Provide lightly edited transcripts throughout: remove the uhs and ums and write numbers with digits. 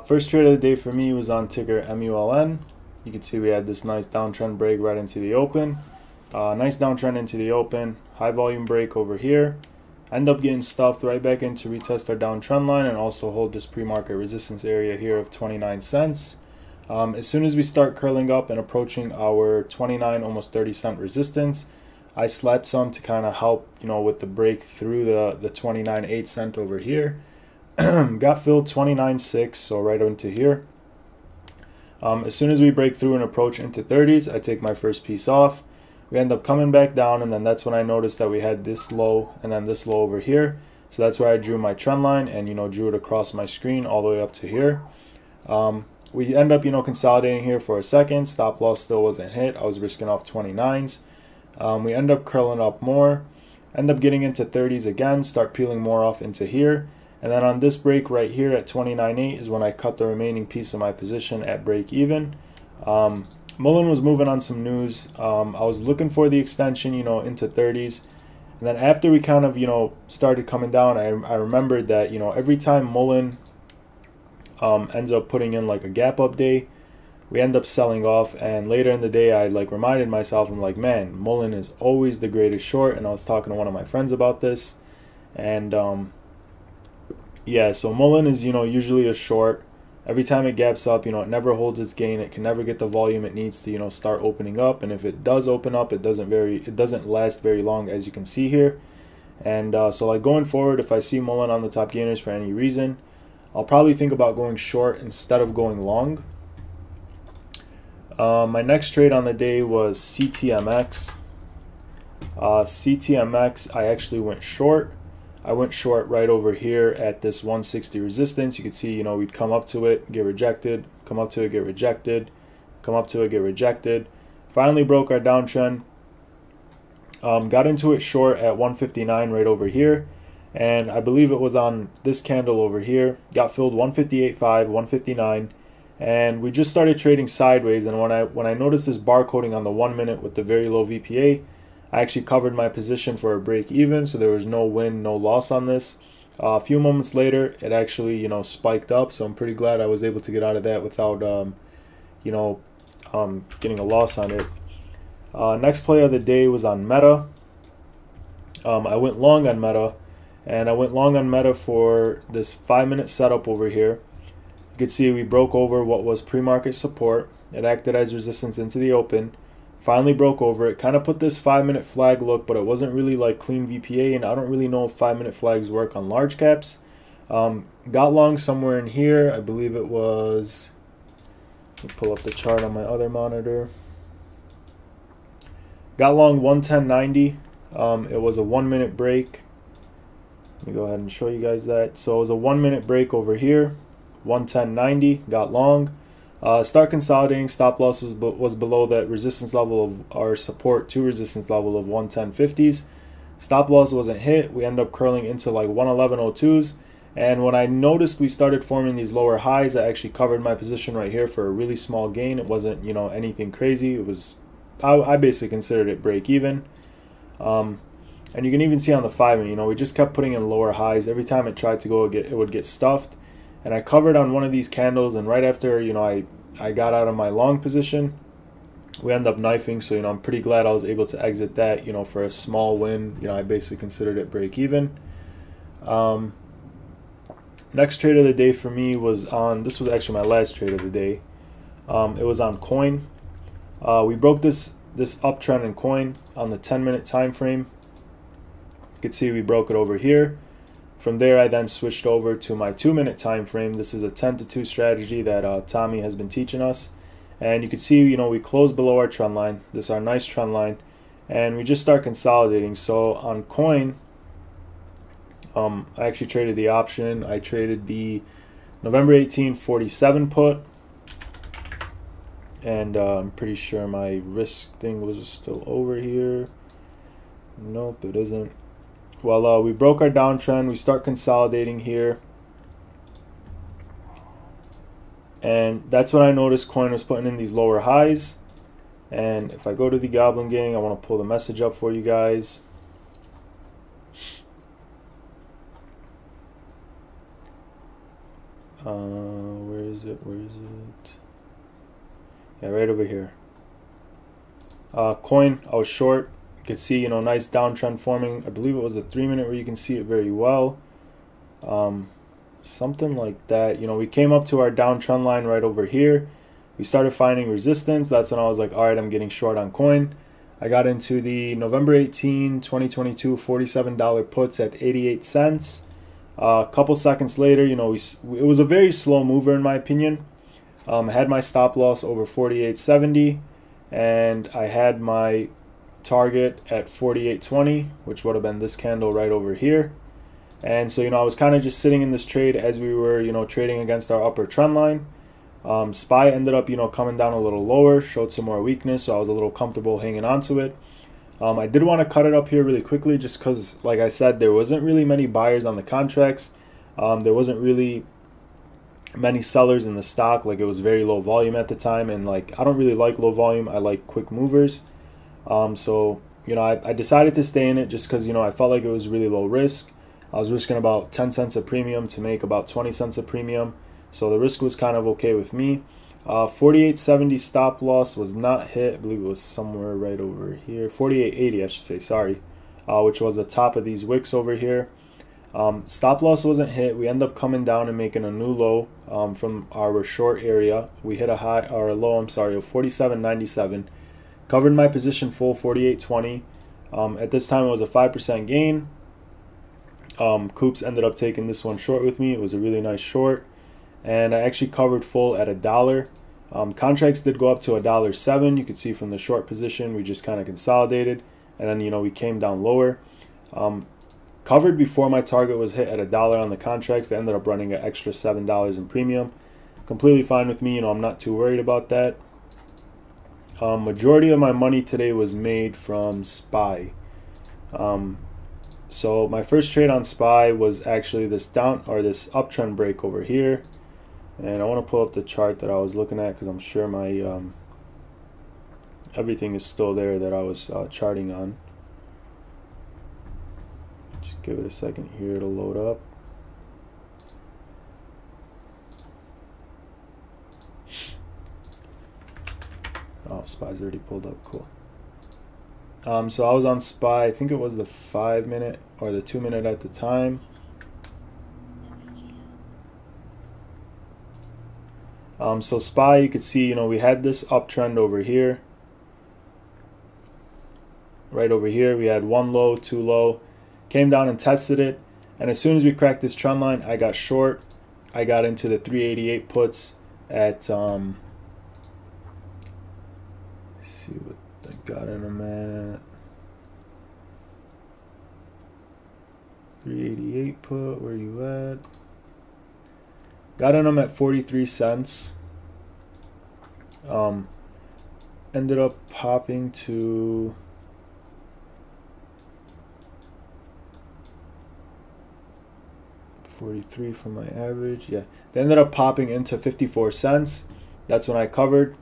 First trade of the day for me was on ticker MULN. You can see we had this nice downtrend break right into the open. Nice downtrend into the open. High volume break over here. End up getting stuffed right back in to retest our downtrend line and also hold this pre-market resistance area here of 29 cents. As soon as we start curling up and approaching our 29, almost 30 cent resistance, I slapped some to kind of help, with the break through the 29.8 cent over here. Got filled 29.6, so right into here. As soon as we break through and approach into 30s, I take my first piece off. We end up coming back down, and then that's when I noticed that we had this low and then this low over here. So that's where I drew my trend line and drew it across my screen all the way up to here. We end up consolidating here for a second. Stop loss still wasn't hit. I was risking off 29s. We end up curling up more, end up getting into 30s again, start peeling more off into here. And then on this break right here at 29.8 is when I cut the remaining piece of my position at break even. Mullen was moving on some news. I was looking for the extension, into 30s. And then after we kind of, started coming down, I remembered that, every time Mullen ends up putting in like a gap up day, we end up selling off. And later in the day, I reminded myself, I'm like, man, Mullen is always the greatest short. And I was talking to one of my friends about this. And yeah, so Mullen is, usually a short. Every time it gaps up, it never holds its gain. It can never get the volume it needs to, start opening up. And if it does open up, it doesn't last very long, as you can see here. And so going forward, if I see Mullen on the top gainers for any reason, I'll probably think about going short instead of going long. My next trade on the day was CTMX. CTMX, I actually went short. I went short right over here at this 160 resistance. You can see, we'd come up to it, get rejected, come up to it, get rejected, come up to it, get rejected. Finally broke our downtrend. Got into it short at 159 right over here. And I believe it was on this candle over here. Got filled 158.5, 159. And we just started trading sideways. And when I noticed this bar coding on the 1 minute with the very low VPA, I actually covered my position for a break even, so there was no win, no loss on this. A few moments later, it actually, spiked up, so I'm pretty glad I was able to get out of that without, getting a loss on it. Next play of the day was on Meta. I went long on Meta, and I went long on Meta for this 5-minute setup over here. You can see we broke over what was pre-market support. It acted as resistance into the open. Finally broke over it, kind of put this 5-minute flag look, but it wasn't really clean VPA, and I don't really know if 5-minute flags work on large caps. Got long somewhere in here. I believe it was, let me pull up the chart on my other monitor. Got long 110.90. It was a 1-minute break. Let me go ahead and show you guys that. So it was a 1-minute break over here, 110.90, got long. Start consolidating. Stop loss was below that resistance level of our support to resistance level of 110.50s. Stop loss wasn't hit. We end up curling into 111.02s. And when I noticed we started forming these lower highs, I actually covered my position right here for a really small gain. It wasn't anything crazy. It was, I basically considered it break even. And you can even see on the 5-minute, we just kept putting in lower highs. Every time it tried to go, it would get stuffed. And I covered on one of these candles, and right after, I got out of my long position, we end up knifing. So, I'm pretty glad I was able to exit that, for a small win. I basically considered it break even. Next trade of the day for me was on, this was actually my last trade of the day. It was on coin. We broke this uptrend in coin on the 10-minute time frame. You can see we broke it over here. From there, I then switched over to my 2-minute time frame. This is a 10-to-2 strategy that Tommy has been teaching us. And you can see, we close below our trend line. This is our nice trend line. And we just start consolidating. So on coin, I actually traded the option. I traded the November 18, 47 put. And I'm pretty sure my risk thing was still over here. Nope, it isn't. Well, we broke our downtrend. We start consolidating here. And that's when I noticed coin was putting in these lower highs. And if I go to the Goblin Gang, I want to pull the message up for you guys. Where is it? Where is it? Yeah, right over here. Coin, I was short. You could see, you know, nice downtrend forming. I believe it was a 3-minute where you can see it very well. Something like that. You know, we came up to our downtrend line right over here. We started finding resistance. That's when I was like, all right, I'm getting short on coin. I got into the November 18, 2022 $47 puts at 88 cents. A couple seconds later, you know, it was a very slow mover in my opinion. I had my stop loss over 48.70, and I had my target at 48.20, which would have been this candle right over here. And so, you know, I was kind of just sitting in this trade as we were, you know, trading against our upper trend line. SPY ended up, you know, coming down a little lower, showed some more weakness, so I was a little comfortable hanging on to it. I did want to cut it up here really quickly just because, like I said, there wasn't really many buyers on the contracts. There wasn't really many sellers in the stock. Like, it was very low volume at the time, and like I don't really like low volume. I like quick movers. So, you know, I decided to stay in it just because, you know, I felt like it was really low risk. I was risking about 10 cents a premium to make about 20 cents a premium. So the risk was kind of okay with me. 48.70 stop loss was not hit. I believe it was somewhere right over here. 48.80, I should say, sorry, which was the top of these wicks over here. Stop loss wasn't hit. We end up coming down and making a new low from our short area. We hit a high, or a low, I'm sorry, of 47.97. Covered my position full, 48.20. At this time, it was a 5% gain. Coops ended up taking this one short with me. It was a really nice short, and I actually covered full at $1. Contracts did go up to $1.07. You could see from the short position we just kind of consolidated, and then, you know, we came down lower. Covered before my target was hit at $1 on the contracts. They ended up running an extra $7 in premium. Completely fine with me. You know, I'm not too worried about that. Majority of my money today was made from SPY. So my first trade on SPY was actually this this uptrend break over here, and I want to pull up the chart that I was looking at because I'm sure my everything is still there that I was charting on. Just give it a second here to load up. Oh, SPY's already pulled up. Cool. So I was on SPY. I think it was the 5-minute or the 2-minute at the time. So SPY, you could see, you know, we had this uptrend over here. Right over here, we had one low, two low. Came down and tested it. And as soon as we cracked this trend line, I got short. I got into the 388 puts at, see what I got in them at. 388 put, where you at? Got in them at 43 cents. Ended up popping to $43 for my average. Yeah, they ended up popping into 54 cents. That's when I covered.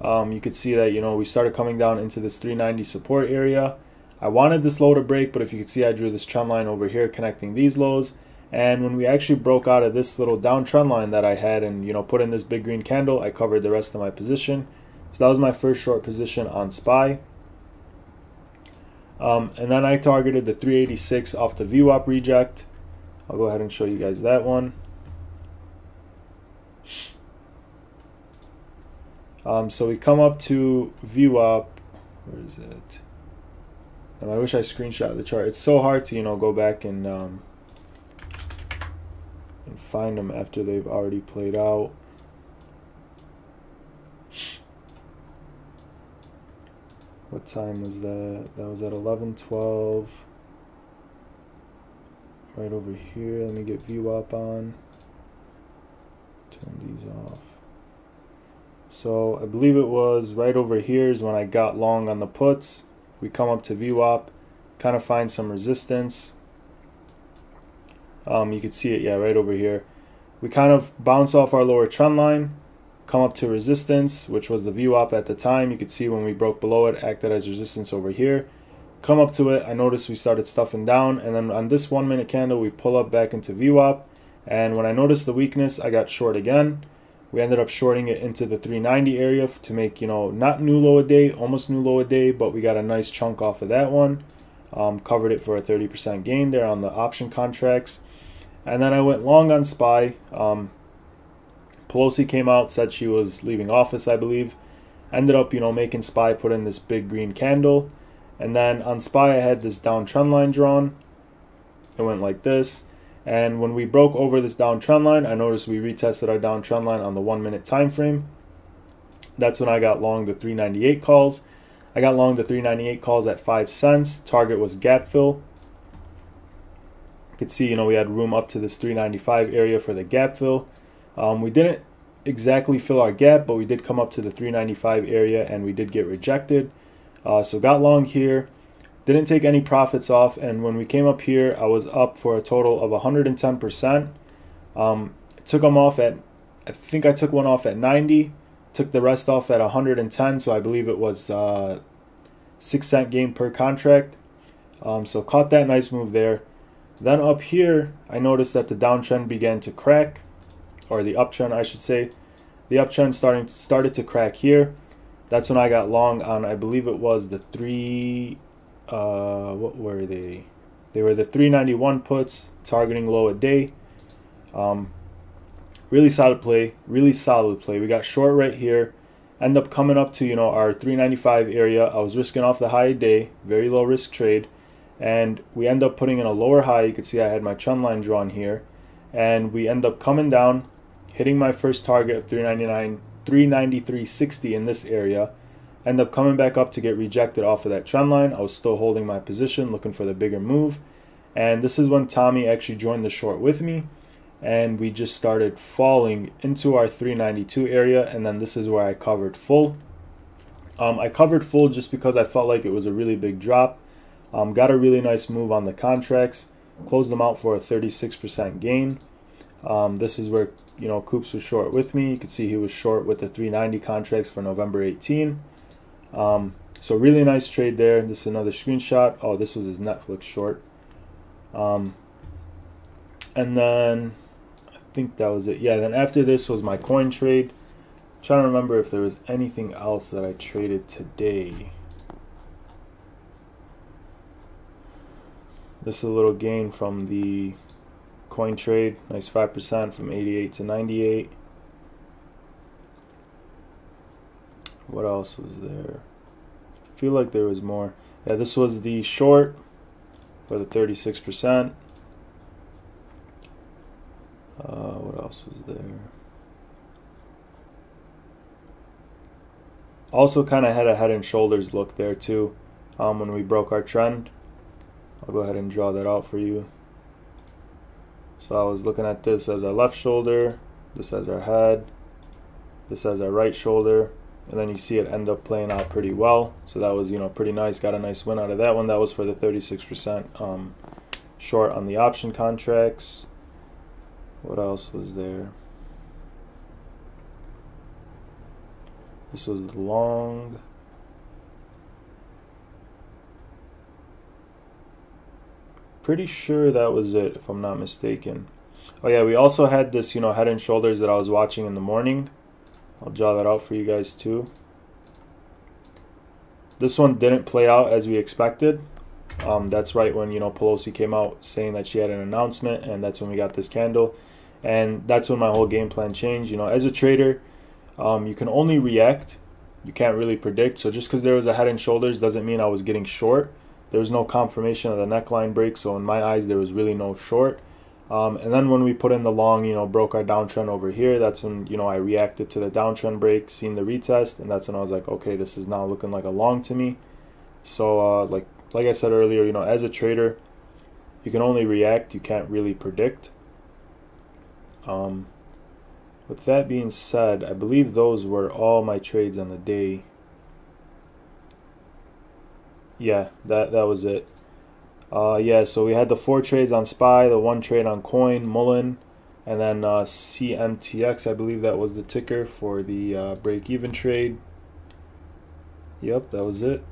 You could see that, you know, we started coming down into this 390 support area. I wanted this low to break, but if you could see, I drew this trend line over here connecting these lows. And when we actually broke out of this little downtrend line that I had and, you know, put in this big green candle, I covered the rest of my position. So that was my first short position on SPY. And then I targeted the 386 off the VWAP reject. I'll go ahead and show you guys that one. So we come up to VWAP. Where is it? And I wish I screenshot the chart. It's so hard to, you know, go back and find them after they've already played out. What time was that? That was at 11:12. Right over here. Let me get VWAP on. Turn these off. So I believe it was right over here is when I got long on the puts. We come up to VWAP, kind of find some resistance. You can see it, yeah, right over here. We kind of bounce off our lower trend line, come up to resistance, which was the VWAP at the time. You could see when we broke below it, acted as resistance over here. Come up to it, I noticed we started stuffing down, and then on this 1-minute candle, we pull up back into VWAP, And when I noticed the weakness, I got short again. We ended up shorting it into the 390 area to make, not new low a day, almost new low a day, but we got a nice chunk off of that one. Covered it for a 30% gain there on the option contracts. And then I went long on SPY. Pelosi came out, said she was leaving office, I believe. Ended up, making SPY put in this big green candle. And then on SPY, I had this downtrend line drawn. It went like this. And when we broke over this downtrend line, I noticed we retested our downtrend line on the 1 minute time frame. That's when I got long the 398 calls. I got long the 398 calls at 5 cents. Target was gap fill. You could see, we had room up to this 395 area for the gap fill. We didn't exactly fill our gap, but we did come up to the 395 area and we did get rejected. So got long here. Didn't take any profits off, and when we came up here, I was up for a total of 110%. Took them off at, I think I took one off at 90, took the rest off at 110, so I believe it was 6 cent gain per contract. So caught that nice move there. Then up here, I noticed that the downtrend began to crack, or the uptrend, I should say. The uptrend started to crack here. That's when I got long on, I believe it was the what were they? They were the 391 puts, targeting low a day. Really solid play, really solid play. We got short right here, end up coming up to, our 395 area. I was risking off the high a day, very low risk trade, and we end up putting in a lower high. You can see I had my trend line drawn here, and we end up coming down, hitting my first target of 393.60 in this area. End up coming back up to get rejected off of that trend line. I was still holding my position, looking for the bigger move. And this is when Tommy actually joined the short with me. And we just started falling into our 392 area. And then this is where I covered full. I covered full just because I felt like it was a really big drop. Got a really nice move on the contracts. Closed them out for a 36% gain. This is where, Coops was short with me. You can see he was short with the 390 contracts for November 18. So really nice trade there. This is another screenshot. Oh, this was his Netflix short. And then I think that was it. Yeah, then after this was my coin trade. I'm trying to remember if there was anything else that I traded today. This is a little gain from the coin trade. Nice 5% from 88 to 98. What else was there? I feel like there was more. Yeah, this was the short for the 36%. What else was there? Also kind of had a head and shoulders look there too when we broke our trend. I'll go ahead and draw that out for you. So I was looking at this as our left shoulder, this as our head, this as our right shoulder. And then you see it end up playing out pretty well. So that was, pretty nice. Got a nice win out of that one. That was for the 36% short on the option contracts. What else was there? This was the long. Pretty sure that was it, if I'm not mistaken. Oh yeah, we also had this, head and shoulders that I was watching in the morning. I'll draw that out for you guys too. This one didn't play out as we expected. That's right when, Pelosi came out saying that she had an announcement, and that's when we got this candle. And that's when my whole game plan changed. As a trader, you can only react. You can't really predict. So just because there was a head and shoulders doesn't mean I was getting short. There was no confirmation of the neckline break, so in my eyes there was really no short. And then when we put in the long, broke our downtrend over here, that's when, I reacted to the downtrend break, seen the retest, and that's when I was like, okay, this is now looking like a long to me. So like I said earlier, as a trader, you can only react, you can't really predict. With that being said, I believe those were all my trades on the day. Yeah, that was it. Yeah, so we had the 4 trades on SPY, the 1 trade on Coin, Mullen, and then CMTX, I believe that was the ticker for the break-even trade. Yep, that was it.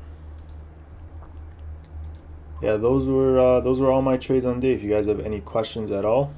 Yeah, those were all my trades on the day. If you guys have any questions at all,